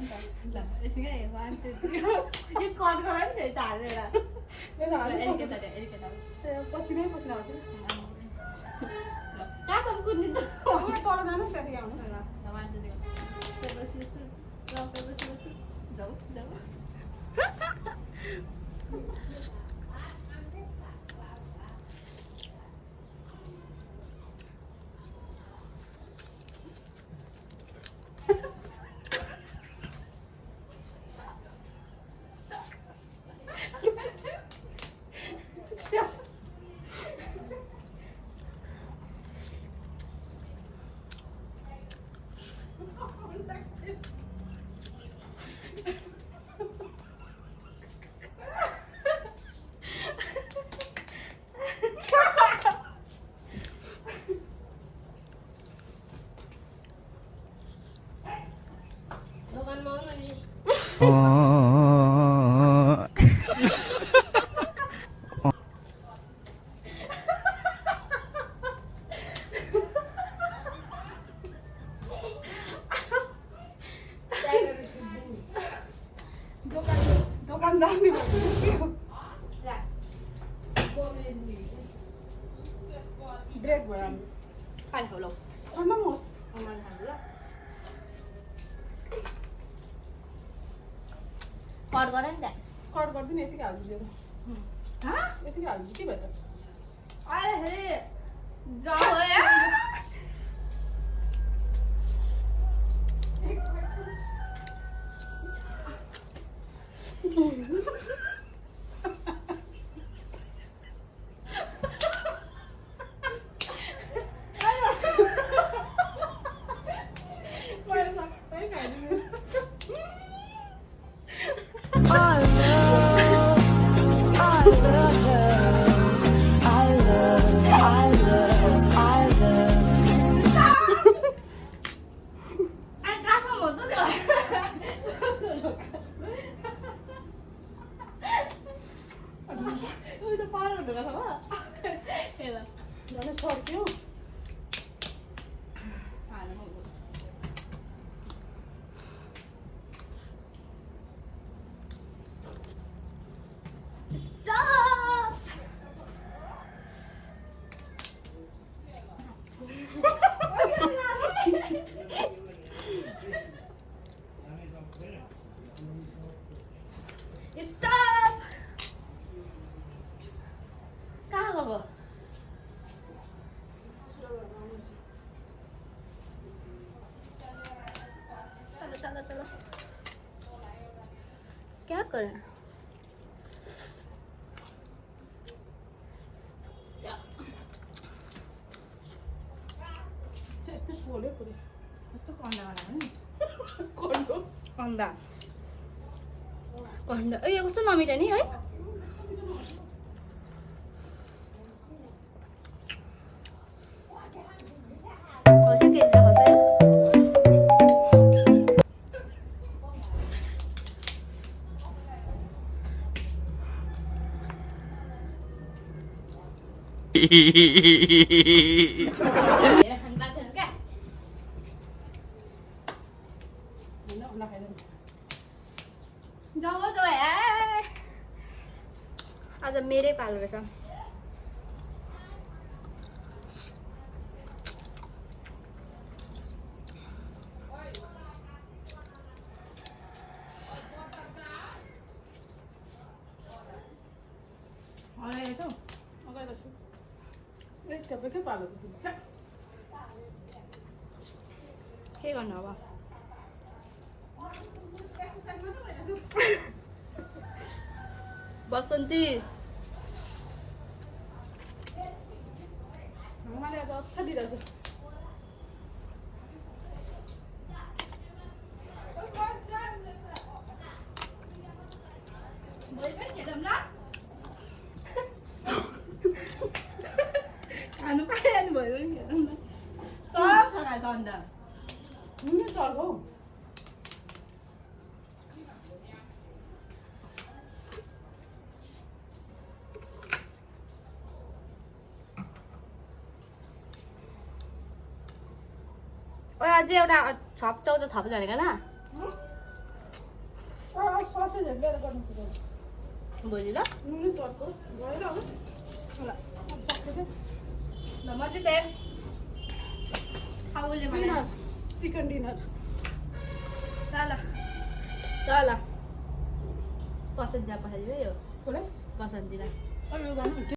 ल यसै गए 1 2 3 यो कट गरेर नि फेरि हालेर पसिनै पसिना आउँछ कहाँसम्म कुद्ने त तल जानु त्यहाँदेखि आउनु ल 1 2 3 बसी जाऊ दोकानदारले भन्दैथ्यो ब्रेक भयो हामी खाइ होला ठन्डा होस् अमल खानु ल कट गर नि त कट गरिदिनु यतिकै हाल्छु यतिकै हाल्छु के भयो त अरे हे जाऊ या झन् सर्क्यो चलो क्या कर यस्तै पोल्यो पुरै कस्तो कन्डा बनायो नि कन्डो कन्डा यो कस्तो नमिठो नि है आज मेरै पालो रहेछ के गर्नु अब बसन्ती मलाई आज अच्छा दिइरहेछ खानु पाइहाल्नु भयो नि सब खाएको अन्त हुने चल हौ अझै एउटा थप भनेको ना झेलेर गर्नु पर्यो भोलि ल नुन चर्को गएर अब ल सक्यो के ल मजिते खाऊले मलाई डिनर चिकन डिनर ल पसन्द जा पठाइदियो यो कसलाई पसन्द दिँदा अरू गर्नु